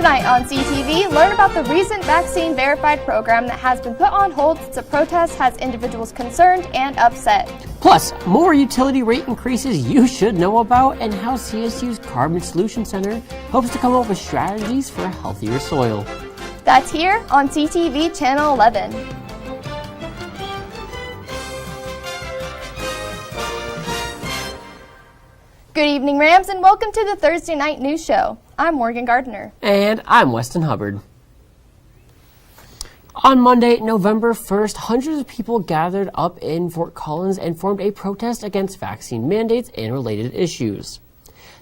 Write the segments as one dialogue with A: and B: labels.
A: Tonight on CTV, learn about the recent vaccine verified program that has been put on hold since a protest has individuals concerned and upset.
B: Plus, more utility rate increases you should know about and how CSU's Carbon Solution Center hopes to come up with strategies for a healthier soil.
A: That's here on CTV Channel 11. Good evening, Rams, and welcome to the Thursday Night News Show. I'm Morgan Gardner.
B: And I'm Weston Hubbard. On Monday, November 1st, hundreds of people gathered up in Fort Collins and formed a protest against vaccine mandates and related issues.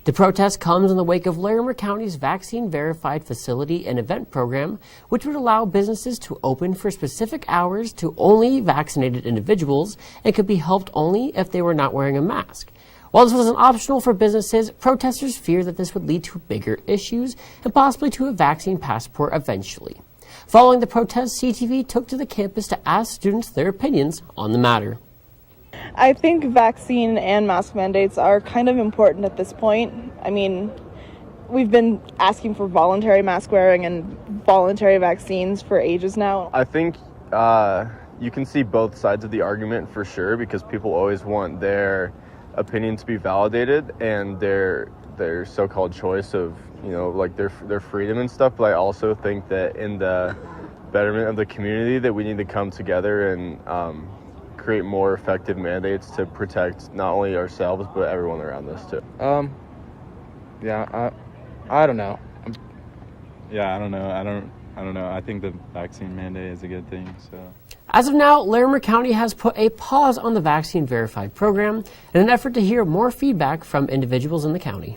B: The protest comes in the wake of Larimer County's Vaccine Verified Facility and Event Program, which would allow businesses to open for specific hours to only vaccinated individuals and could be helped only if they were not wearing a mask. While this wasn't optional for businesses, protesters fear that this would lead to bigger issues and possibly to a vaccine passport eventually. Following the protest, CTV took to the campus to ask students their opinions on the matter.
C: I think vaccine and mask mandates are kind of important at this point. I mean, we've been asking for voluntary mask wearing and voluntary vaccines for ages now.
D: I think you can see both sides of the argument for sure, because people always want their opinion to be validated and their so-called choice of, like their freedom and stuff. But I also think that in the betterment of the community that we need to come together and create more effective mandates to protect not only ourselves but everyone around us too.
E: I don't know.
F: I don't know. I think the vaccine mandate is a good thing, so.
B: As of now, Larimer County has put a pause on the vaccine verified program in an effort to hear more feedback from individuals in the county.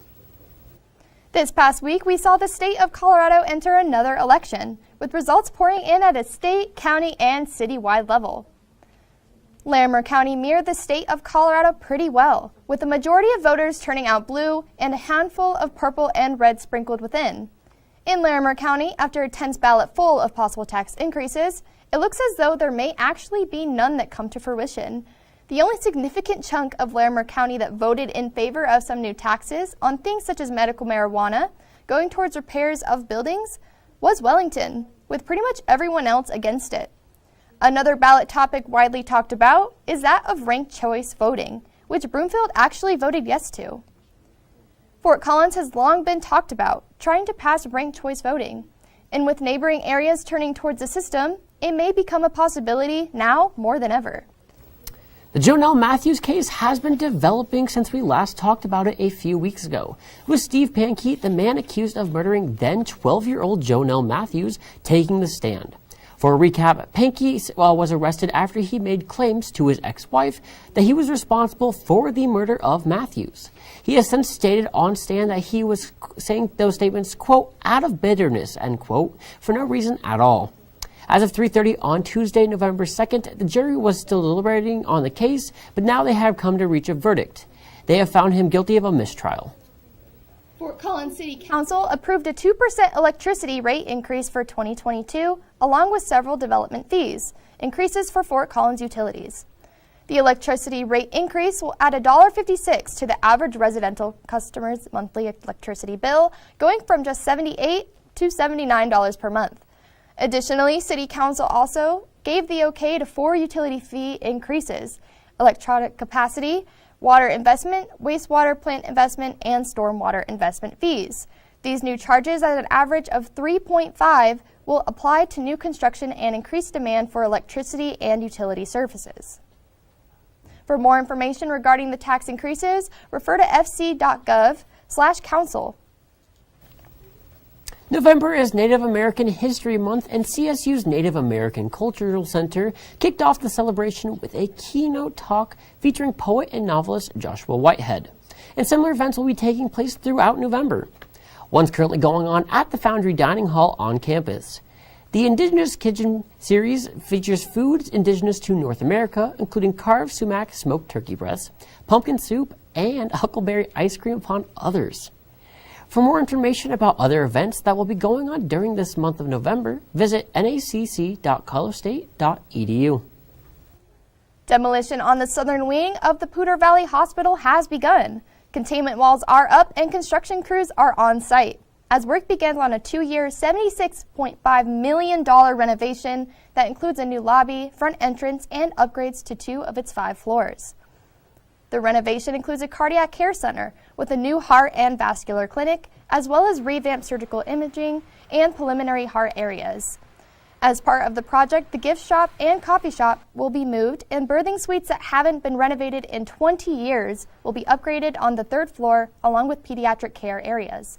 A: This past week, we saw the state of Colorado enter another election, with results pouring in at a state, county, and citywide level. Larimer County mirrored the state of Colorado pretty well, with the majority of voters turning out blue and a handful of purple and red sprinkled within. In Larimer County, after a tense ballot full of possible tax increases, it looks as though there may actually be none that come to fruition. The only significant chunk of Larimer County that voted in favor of some new taxes on things such as medical marijuana going towards repairs of buildings was Wellington, with pretty much everyone else against it. Another ballot topic widely talked about is that of ranked choice voting, which Broomfield actually voted yes to. Fort Collins has long been talked about trying to pass ranked choice voting, and with neighboring areas turning towards the system, it may become a possibility now more than ever.
B: The JONELLE Matthews case has been developing since we last talked about it a few weeks ago, with Steve Pankey, the man accused of murdering then 12-year-old JONELLE Matthews, taking the stand. For a recap, Pankey was arrested after he made claims to his ex-wife that he was responsible for the murder of Matthews. He has since stated on stand that he was saying those statements, quote, out of bitterness, end quote, for no reason at all. As of 3:30 on Tuesday, November 2nd, the jury was still deliberating on the case, but now they have come to reach a verdict. They have found him guilty of a mistrial.
A: Fort Collins City Council approved a 2% electricity rate increase for 2022, along with several development fees increases for Fort Collins utilities. The electricity rate increase will add $1.56 to the average residential customer's monthly electricity bill, going from just $78 to $79 per month. Additionally, City Council also gave the okay to 4 utility fee increases: electronic capacity, water investment, wastewater plant investment, and stormwater investment fees. These new charges at an average of 3.5 will apply to new construction and increased demand for electricity and utility services. For more information regarding the tax increases, refer to fc.gov/council.
B: November is Native American History Month, and CSU's Native American Cultural Center kicked off the celebration with a keynote talk featuring poet and novelist Joshua Whitehead. And similar events will be taking place throughout November. One's currently going on at the Foundry Dining Hall on campus. The Indigenous Kitchen series features foods indigenous to North America, including carved sumac smoked turkey breasts, pumpkin soup, and huckleberry ice cream, among others. For more information about other events that will be going on during this month of November, visit nacc.colostate.edu.
A: Demolition on the southern wing of the Poudre Valley Hospital has begun. Containment walls are up and construction crews are on site. as work begins on a 2-year, $76.5 million renovation that includes a new lobby, front entrance, and upgrades to 2 of its 5 floors. The renovation includes a cardiac care center with a new heart and vascular clinic, as well as revamped surgical imaging and preliminary heart areas. As part of the project, the gift shop and coffee shop will be moved, and birthing suites that haven't been renovated in 20 years will be upgraded on the 3rd floor, along with pediatric care areas.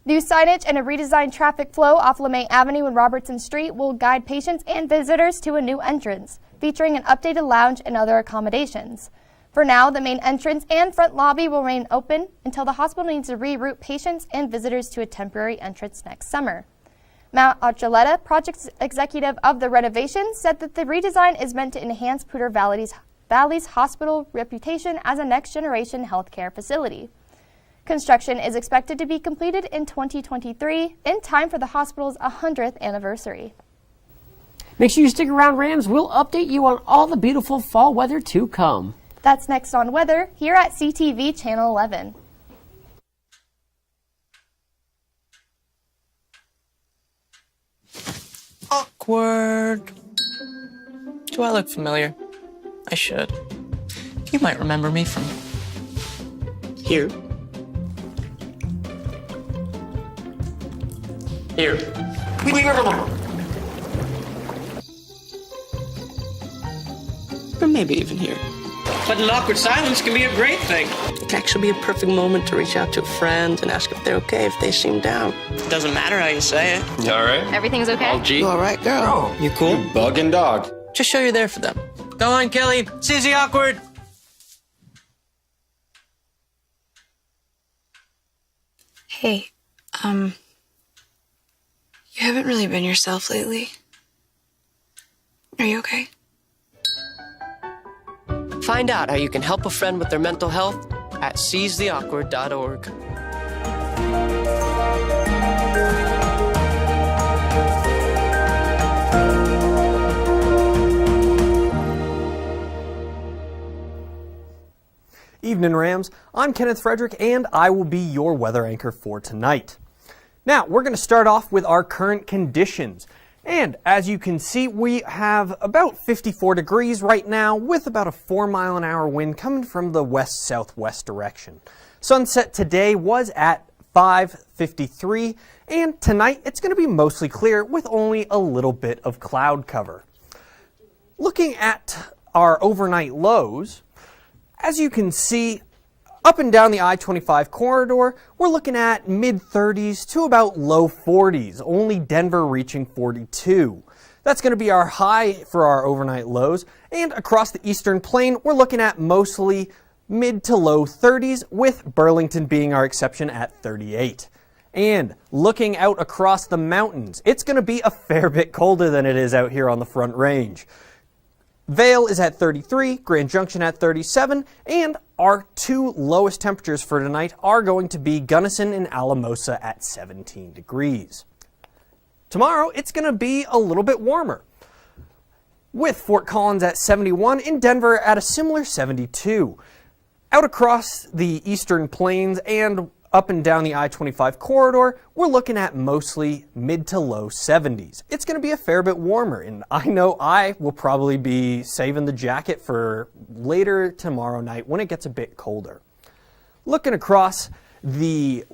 A: New signage and a redesigned traffic flow off LeMay Avenue and Robertson Street will guide patients and visitors to a new entrance, featuring an updated lounge and other accommodations. For now, the main entrance and front lobby will remain open until the hospital needs to reroute patients and visitors to a temporary entrance next summer. Matt Archuleta, project executive of the renovation, said that the redesign is meant to enhance Poudre Valley's hospital reputation as a next-generation healthcare facility. Construction is expected to be completed in 2023, in time for the hospital's 100th anniversary.
B: Make sure you stick around, Rams. We'll update you on all the beautiful fall weather to come.
A: That's next on Weather here at CTV Channel 11.
E: Awkward. Do I look familiar? I should. You might remember me from here. Here. Or maybe even here.
G: But an awkward silence can be a great thing.
E: It can actually be a perfect moment to reach out to a friend and ask if they're okay if they seem down.
G: It doesn't matter how you say it.
H: You all right?
I: Everything's okay?
H: All G?
E: You all right, girl?
H: Oh,
G: You cool?
H: you bugging dog.
E: Just show you're there for them.
G: Go on, Kelly. Susie Awkward.
I: Hey, you haven't really been yourself lately. Are you okay?
E: Find out how you can help a friend with their mental health at seizetheawkward.org.
J: Evening, Rams. I'm Kenneth Frederick, and I will be your weather anchor for tonight. Now, we're going to start off with our current conditions. And as you can see, we have about 54 degrees right now with about a 4-mile-an-hour wind coming from the west-southwest direction. Sunset today was at 5:53, and tonight it's going to be mostly clear with only a little bit of cloud cover. Looking at our overnight lows, as you can see, up and down the I-25 corridor, we're looking at mid-30s to about low 40s, only Denver reaching 42. That's going to be our high for our overnight lows, and across the eastern plain, we're looking at mostly mid to low 30s, with Burlington being our exception at 38. And looking out across the mountains, it's going to be a fair bit colder than it is out here on the Front Range. Vail is at 33, Grand Junction at 37, and our 2 lowest temperatures for tonight are going to be Gunnison and Alamosa at 17 degrees. Tomorrow, it's going to be a little bit warmer, with Fort Collins at 71 and Denver at a similar 72. Out across the eastern plains and up and down the I-25 corridor, we're looking at mostly mid to low 70s. It's going to be a fair bit warmer, and I know I will probably be saving the jacket for later tomorrow night when it gets a bit colder. Looking across the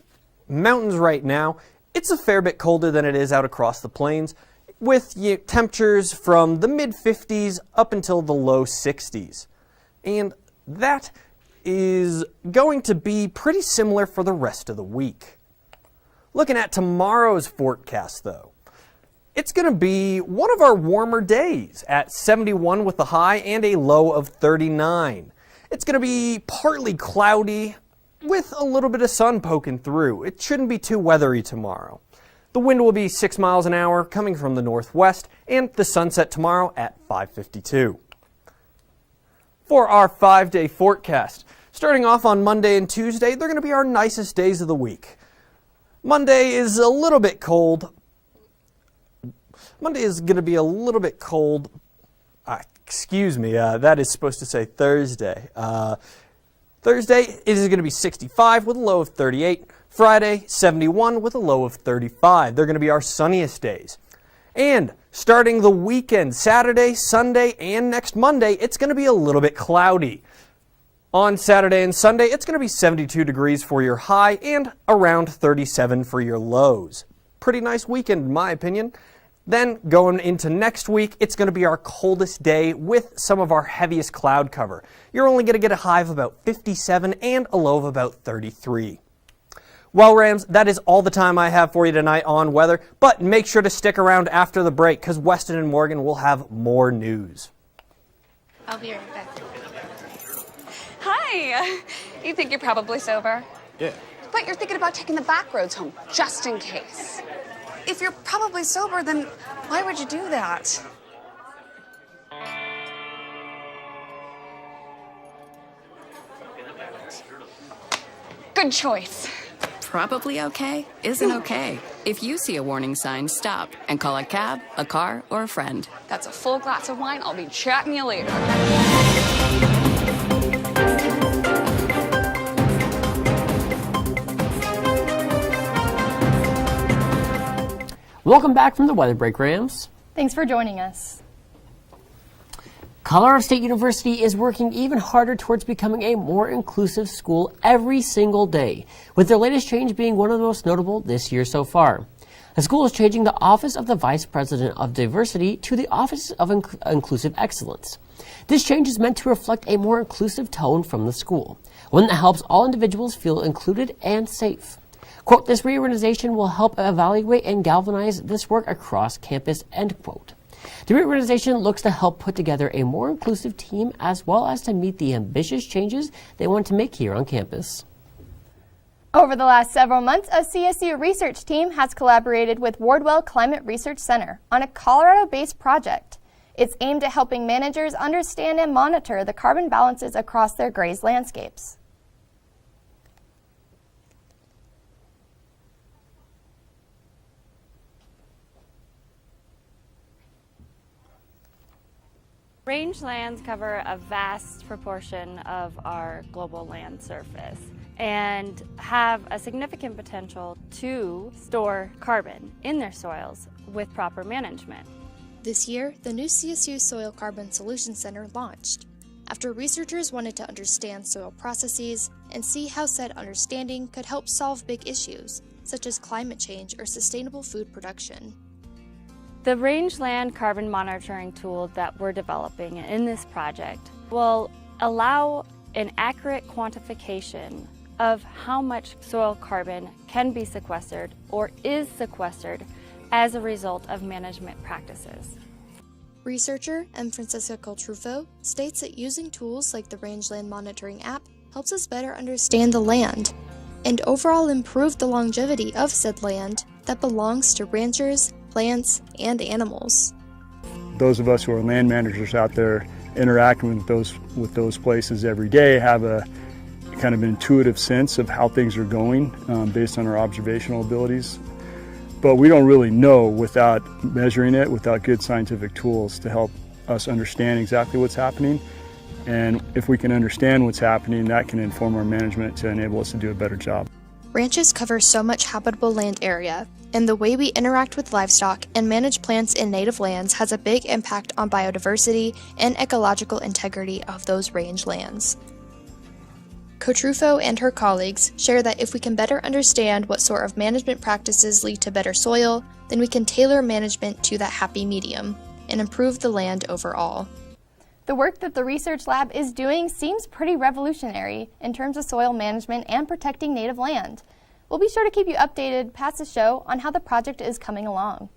J: mountains right now, it's a fair bit colder than it is out across the plains, with temperatures from the mid-50s up until the low 60s. And that is going to be pretty similar for the rest of the week. Looking at tomorrow's forecast, though, it's going to be one of our warmer days at 71 with a high and a low of 39. It's going to be partly cloudy with a little bit of sun poking through. It shouldn't be too weathery tomorrow. The wind will be 6 miles an hour coming from the northwest, and the sunset tomorrow at 5:52. For our 5-day forecast, starting off on Monday and Tuesday, they're going to be our nicest days of the week. Monday is a little bit cold. Monday is going to be a little bit cold. excuse me, that is supposed to say Thursday. Thursday, it is going to be 65 with a low of 38. Friday, 71 with a low of 35. They're going to be our sunniest days. And starting the weekend, Saturday, Sunday, and next Monday, it's going to be a little bit cloudy. On Saturday and Sunday, it's going to be 72 degrees for your high and around 37 for your lows. Pretty nice weekend, in my opinion. Then going into next week, it's going to be our coldest day with some of our heaviest cloud cover. You're only going to get a high of about 57 and a low of about 33. Well, Rams, that is all the time I have for you tonight on weather, but make sure to stick around after the break because Weston and Morgan will have more news.
H: I'll be right back. Hi! You think you're probably sober?
F: Yeah.
H: But you're thinking about taking the back roads home, just in case. If you're probably sober, then why would you do that? Good choice.
K: Probably okay isn't okay. If you see a warning sign, stop and call a cab, a car, or a friend.
H: That's a full glass of wine. I'll be chatting you later.
B: Welcome back from the weather break, Rams.
A: Thanks for joining us.
B: Colorado State University is working even harder towards becoming a more inclusive school every single day, with their latest change being one of the most notable this year so far. The school is changing the Office of the Vice President of Diversity to the Office of Inclusive Excellence. This change is meant to reflect a more inclusive tone from the school, one that helps all individuals feel included and safe. Quote, this reorganization will help evaluate and galvanize this work across campus, end quote. The reorganization looks to help put together a more inclusive team as well as to meet the ambitious changes they want to make here on campus.
A: Over the last several months, a CSU research team has collaborated with Wardwell Climate Research Center on a Colorado-based project. It's aimed at helping managers understand and monitor the carbon balances across their grazed landscapes.
L: Rangelands cover a vast proportion of our global land surface and have a significant potential to store carbon in their soils with proper management.
M: This year, the new CSU Soil Carbon Solution Center launched, after researchers wanted to understand soil processes and see how said understanding could help solve big issues, such as climate change or sustainable food production.
L: The rangeland carbon monitoring tool that we're developing in this project will allow an accurate quantification of how much soil carbon can be sequestered or is sequestered as a result of management practices.
M: Researcher M. Francisca Coltrufo states that using tools like the Rangeland Monitoring app helps us better understand the land and overall improve the longevity of said land that belongs to ranchers, plants, and animals.
N: Those of us who are land managers out there interacting with those places every day have a kind of intuitive sense of how things are going based on our observational abilities. But we don't really know without measuring it, without good scientific tools to help us understand exactly what's happening. And if we can understand what's happening, that can inform our management to enable us to do a better job.
M: Ranches cover so much habitable land area, and the way we interact with livestock and manage plants in native lands has a big impact on biodiversity and ecological integrity of those range lands. Cotrufo and her colleagues share that if we can better understand what sort of management practices lead to better soil, then we can tailor management to that happy medium and improve the land overall.
A: The work that the research lab is doing seems pretty revolutionary in terms of soil management and protecting native land. We'll be sure to keep you updated past the show on how the project is coming along.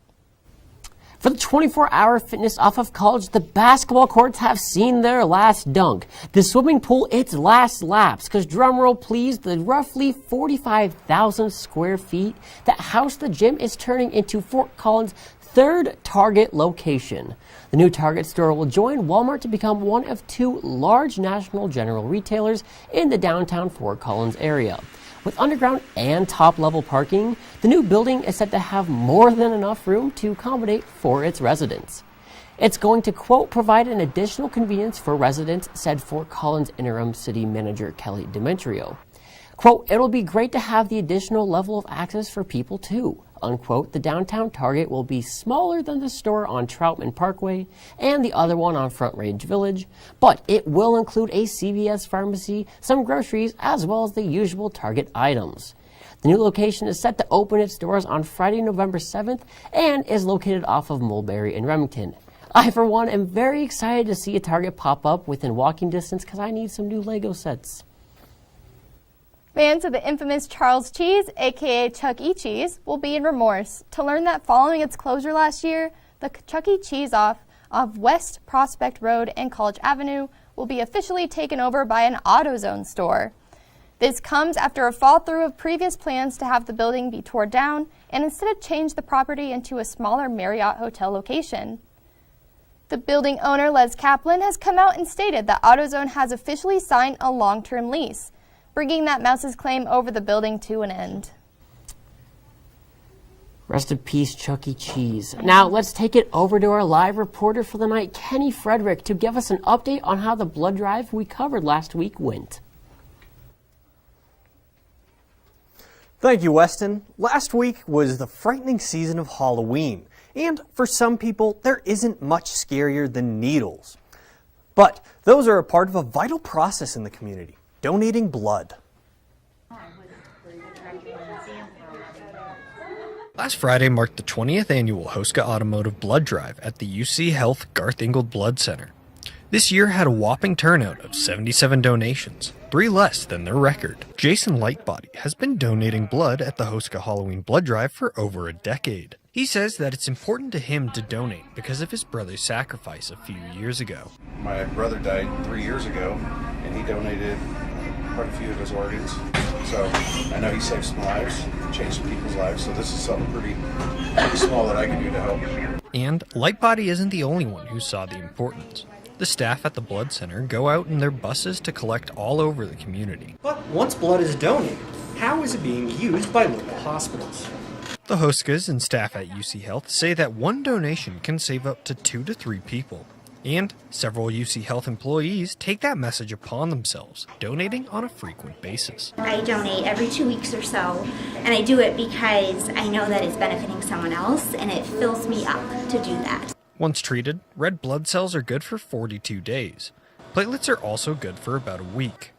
B: For the 24-hour fitness off of college, the basketball courts have seen their last dunk. The swimming pool, its last laps, because drumroll please, the roughly 45,000 square feet that house the gym is turning into Fort Collins' third Target location. The new Target store will join Walmart to become one of two large national general retailers in the downtown Fort Collins area. With underground and top-level parking, the new building is set to have more than enough room to accommodate for its residents. It's going to, quote, provide an additional convenience for residents, said Fort Collins interim city manager Kelly Demetrio. Quote, it'll be great to have the additional level of access for people too, unquote. The downtown Target will be smaller than the store on Troutman Parkway and the other one on Front Range Village, but it will include a CVS pharmacy, some groceries, as well as the usual Target items. The new location is set to open its doors on Friday, November 7th, and is located off of Mulberry in Remington. I, for one, am very excited to see a Target pop up within walking distance because I need some new Lego sets.
A: Fans of the infamous Charles Cheese, aka Chuck E. Cheese, will be in remorse to learn that following its closure last year, the Chuck E. Cheese off West Prospect Road and College Avenue will be officially taken over by an AUTOZONE store. This comes after a fall-through of previous plans to have the building be torn down and instead change the property into a smaller Marriott hotel location. The building owner, Les Kaplan, has come out and stated that AUTOZONE has officially signed a long-term lease, bringing that Mouse's claim over the building to an end.
B: Rest in peace, Chuck E. Cheese. Now, let's take it over to our live reporter for the night, Kenny Frederick, to give us an update on how the blood drive we covered last week went.
J: Thank you, Weston. Last week was the frightening season of Halloween, and for some people, there isn't much scarier than needles. But those are a part of a vital process in the community. Donating blood.
O: Last Friday marked the 20th annual Hoska Automotive Blood Drive at the UC Health Garth Ingold Blood Center. This year had a whopping turnout of 77 donations, 3 less than their record. Jason Lightbody has been donating blood at the Hoska Halloween Blood Drive for over a decade. He says that it's important to him to donate because of his brother's sacrifice a few years ago.
P: My brother died 3 years ago, and he donated quite a few of his organs. So I know he saved some lives, changed some people's lives, so this is something pretty small that I can do to help.
O: And Lightbody isn't the only one who saw the importance. The staff at the blood center go out in their buses to collect all over the community.
Q: But once blood is donated, how is it being used by local hospitals?
O: The Hoskas and staff at UC Health say that one donation can save up to 2 to 3 people. And several UC Health employees take that message upon themselves, donating on a frequent basis.
R: I donate every 2 weeks or so, and I do it because I know that it's benefiting someone else, and it fills me up to do that.
O: Once treated, red blood cells are good for 42 days. Platelets are also good for about a week,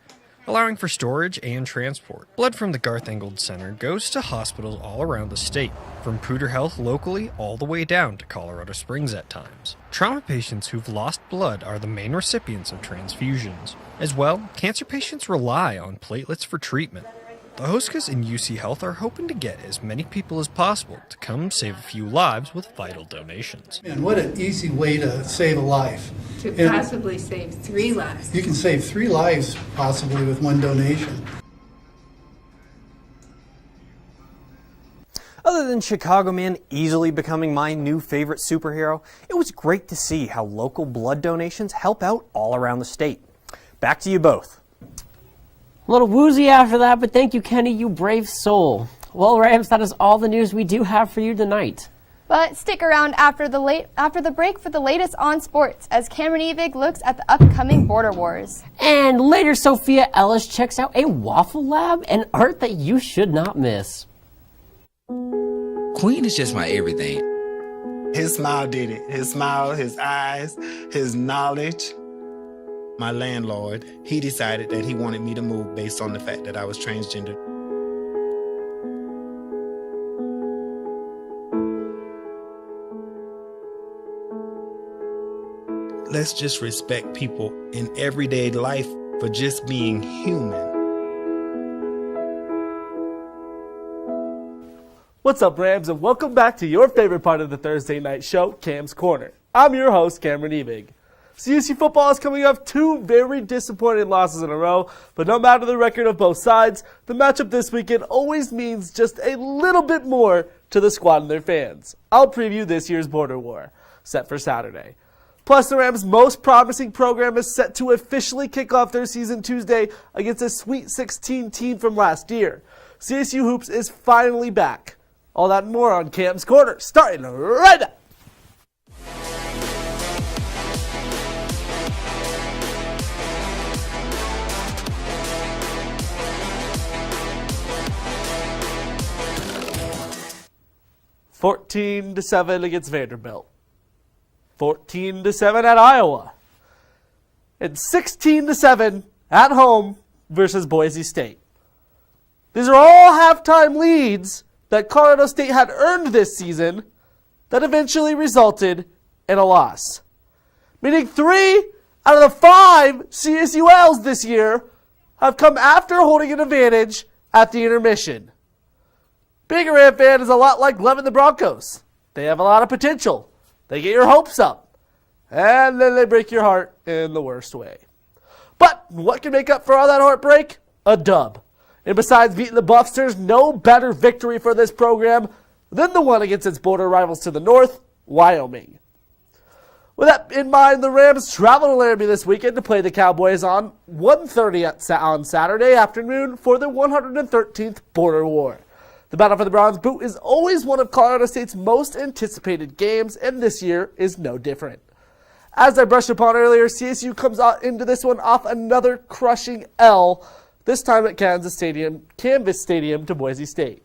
O: allowing for storage and transport. Blood from the Garth Ingold Center goes to hospitals all around the state, from POUDRE Health locally all the way down to Colorado Springs at times. Trauma patients who've lost blood are the main recipients of transfusions. As well, cancer patients rely on platelets for treatment. The Hoskas in UC Health are hoping to get as many people as possible to come save a few lives with vital donations.
S: And what an easy way to save a life.
T: To possibly save 3 lives.
S: You can save 3 lives possibly with one donation.
J: Other than Chicago Man easily becoming my new favorite superhero, it was great to see how local blood donations help out all around the state. Back to you both.
B: A little woozy after that, but thank you, Kenny, you brave soul. Well, Rams, that is all the news we do have for you tonight.
A: But stick around after the break for the latest on sports as Cameron Evig looks at the upcoming border wars.
B: And later, Sophia Ellis checks out a waffle lab and art that you should not miss.
U: Queen is just my everything. His smile did it. His smile, his eyes, his knowledge. My landlord, he decided that he wanted me to move based on the fact that I was transgender. Let's just respect people in everyday life for just being human.
V: What's up, Rams, and welcome back to your favorite part of the Thursday night show, Cam's Corner. I'm your host, Cameron Evig. CSU football is coming off 2 very disappointing losses in a row, but no matter the record of both sides, the matchup this weekend always means just a little bit more to the squad and their fans. I'll preview this year's border war, set for Saturday. Plus, the Rams' most promising program is set to officially kick off their season Tuesday against a Sweet 16 team from last year. CSU Hoops is finally back. All that and more on Cam's Corner, starting right now. 14-7 against Vanderbilt. 14-7 at Iowa. And 16-7 at home versus Boise State. These are all halftime leads that Colorado State had earned this season that eventually resulted in a loss. Meaning 3 out of the 5 CSU L's this year have come after holding an advantage at the intermission. Being a Ram fan is a lot like loving the Broncos. They have a lot of potential. They get your hopes up. And then they break your heart in the worst way. But what can make up for all that heartbreak? A dub. And besides beating the Buffs, there's no better victory for this program than the one against its border rivals to the north, Wyoming. With that in mind, the Rams travel to Laramie this weekend to play the Cowboys on 1:30 on Saturday afternoon for the 113th Border War. The battle for the Bronze Boot is always one of Colorado State's most anticipated games, and this year is no different. As I brushed upon earlier, CSU comes out into this one off another crushing L, this time at Canvas Stadium to Boise State.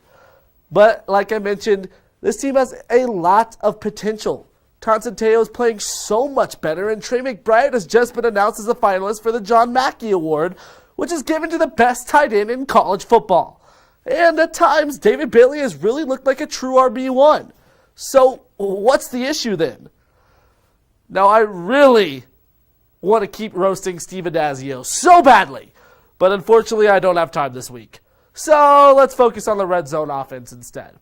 V: But like I mentioned, this team has a lot of potential. Tonson Teo is playing so much better, and Trey McBride has just been announced as a finalist for the John Mackey Award, which is given to the best tight end in college football. And at times, David Bailey has really looked like a true RB1. So what's the issue then? Now, I really want to keep roasting Steve Addazio so badly, but unfortunately I don't have time this week. So let's focus on the red zone offense instead.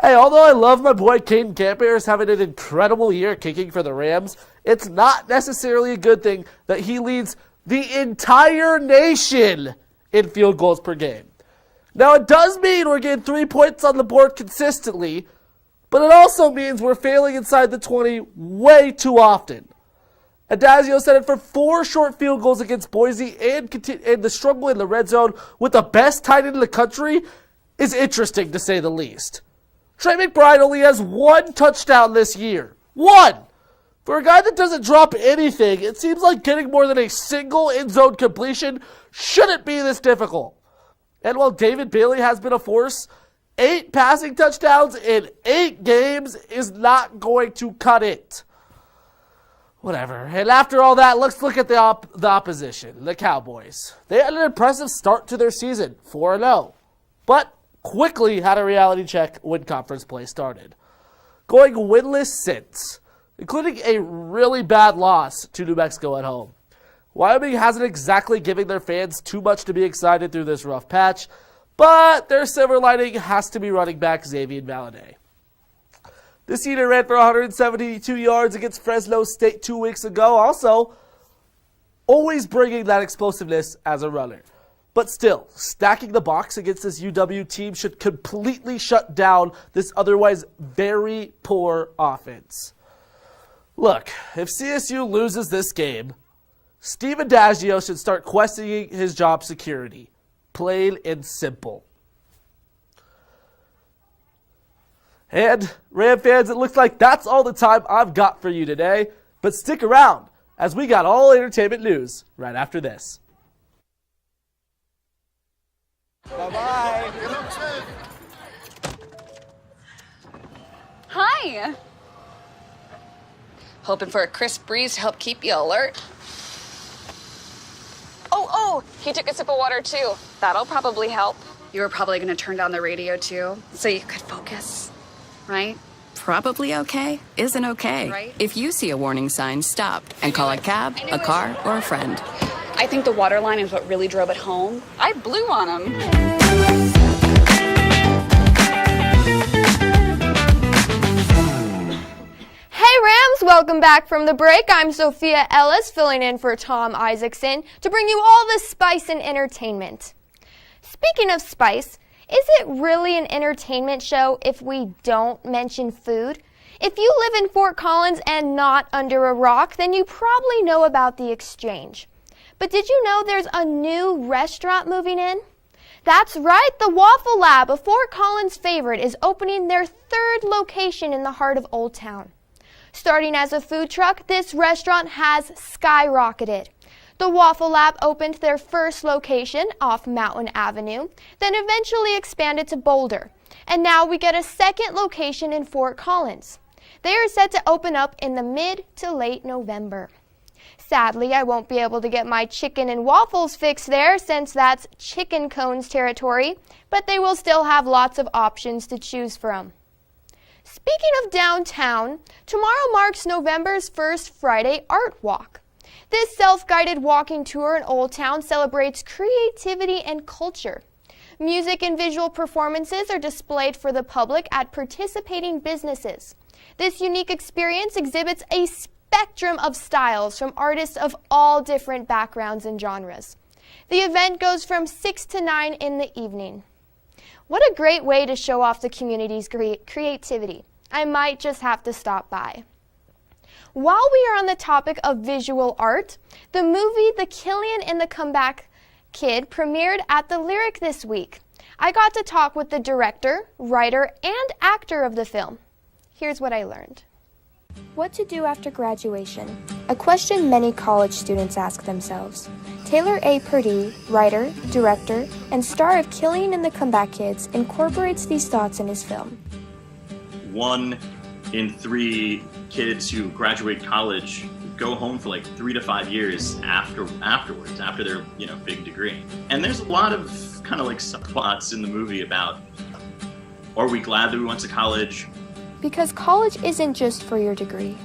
V: Hey, although I love my boy Caden Campers having an incredible year kicking for the Rams, it's not necessarily a good thing that he leads the entire nation in field goals per game. Now, it does mean we're getting 3 points on the board consistently, but it also means we're failing inside the 20 way too often. Addazio set it for 4 short field goals against Boise, and the struggle in the red zone with the best tight end in the country is interesting to say the least. Trey McBride only has 1 touchdown this year. 1! For a guy that doesn't drop anything, it seems like getting more than a single end-zone completion shouldn't be this difficult. And while David Bailey has been a force, 8 passing touchdowns in 8 games is not going to cut it. Whatever. And after all that, let's look at the opposition, the Cowboys. They had an impressive start to their season, 4-0. But quickly had a reality check when conference play started. Going winless since, including a really bad loss to New Mexico at home. Wyoming hasn't exactly given their fans too much to be excited through this rough patch, but their silver lining has to be running back Xavier Valadez. This unit ran for 172 yards against Fresno State 2 weeks ago, also always bringing that explosiveness as a runner. But still, stacking the box against this UW team should completely shut down this otherwise very poor offense. Look, if CSU loses this game, Steve Addazio should start questioning his job security. Plain and simple. And, Ram fans, it looks like that's all the time I've got for you today. But stick around, as we got all entertainment news right after this.
H: Bye-bye. Hi. Hoping for a crisp breeze to help keep you alert. Oh, he took a sip of water too. That'll probably help. You were probably going to turn down the radio too, so you could focus, right?
K: Probably okay isn't okay.
H: Right.
K: If you see a warning sign, stop and call a cab, a car, or a friend.
H: I think the water line is what really drove it home. I blew on him.
A: Hey Rams, welcome back from the break. I'm Sophia Ellis, filling in for Tom Isaacson to bring you all the spice and entertainment. Speaking of spice, is it really an entertainment show if we don't mention food? If you live in Fort Collins and not under a rock, then you probably know about the Exchange. But did you know there's a new restaurant moving in? That's right, the Waffle Lab, a Fort Collins favorite, is opening their 3rd location in the heart of Old Town. Starting as a food truck, this restaurant has skyrocketed. The Waffle Lab opened their first location off Mountain Avenue, then eventually expanded to Boulder. And now we get a second location in Fort Collins. They are set to open up in the mid to late November. Sadly, I won't be able to get my chicken and waffles fix there since that's chicken cones territory, but they will still have lots of options to choose from. Speaking of downtown, tomorrow marks November's first Friday Art Walk. This self-guided walking tour in Old Town celebrates creativity and culture. Music and visual performances are displayed for the public at participating businesses. This unique experience exhibits a spectrum of styles from artists of all different backgrounds and genres. The event goes from 6 to 9 in the evening. What a great way to show off the community's creativity. I might just have to stop by. While we are on the topic of visual art, the movie The Killian and the Comeback Kid premiered at the Lyric this week. I got to talk with the director, writer, and actor of the film. Here's what I learned. What to do after graduation? A question many college students ask themselves. Taylor A. Purdy, writer, director, and star of Killian and the Comeback Kids, incorporates these thoughts in his film.
C: 1 in 3 kids who graduate college go home for like 3 to 5 years afterwards, after their big degree. And there's a lot of kind of like subplots in the movie about, are we glad that we went to college?
A: Because college isn't just for your degree.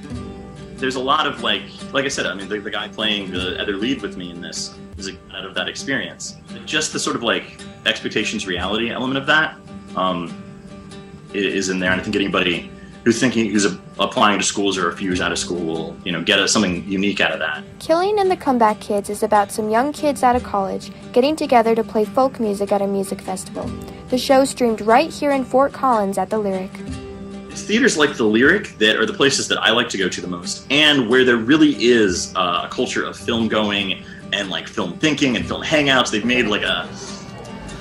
C: There's a lot of like I said, I mean, the guy playing the other lead with me in this is out of that experience. Just the sort of like expectations reality element of that is in there. And I think anybody who's applying to schools or a few years out of school will, get something unique out of that.
A: Killian and the Comeback Kids is about some young kids out of college getting together to play folk music at a music festival. The show streamed right here in Fort Collins at the Lyric.
C: It's theaters like the Lyric that are the places that I like to go to the most, and where there really is a culture of film going and like film thinking and film hangouts. They've made like a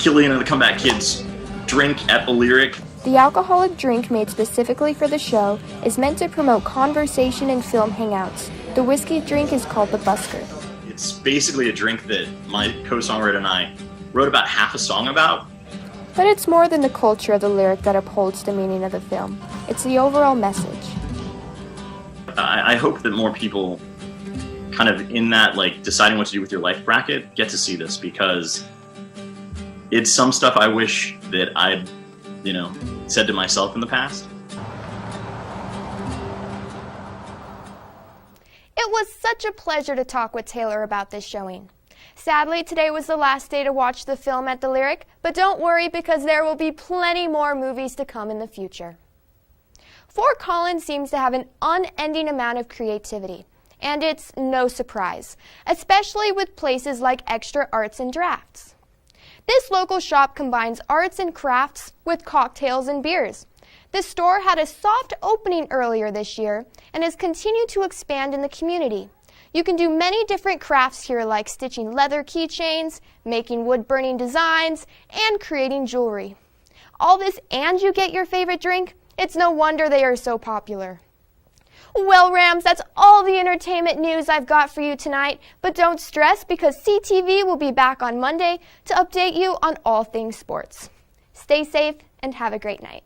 C: Killian and the Comeback Kids drink at the Lyric.
A: The alcoholic drink made specifically for the show is meant to promote conversation and film hangouts. The whiskey drink is called the Busker.
C: It's basically a drink that my co-songwriter and I wrote about half a song about.
A: But it's more than the culture of the Lyric that upholds the meaning of the film. It's the overall message.
C: I hope that more people kind of in that like deciding what to do with your life bracket get to see this, because it's some stuff I wish that I'd said to myself in the past.
A: It was such a pleasure to talk with Taylor about this showing. Sadly, today was the last day to watch the film at the Lyric, but don't worry because there will be plenty more movies to come in the future. Fort Collins seems to have an unending amount of creativity, and it's no surprise, especially with places like Extra Arts and Drafts. This local shop combines arts and crafts with cocktails and beers. The store had a soft opening earlier this year and has continued to expand in the community. You can do many different crafts here, like stitching leather keychains, making wood-burning designs, and creating jewelry. All this and you get your favorite drink? It's no wonder they are so popular. Well, Rams, that's all the entertainment news I've got for you tonight, but don't stress because CTV will be back on Monday to update you on all things sports. Stay safe and have a great night.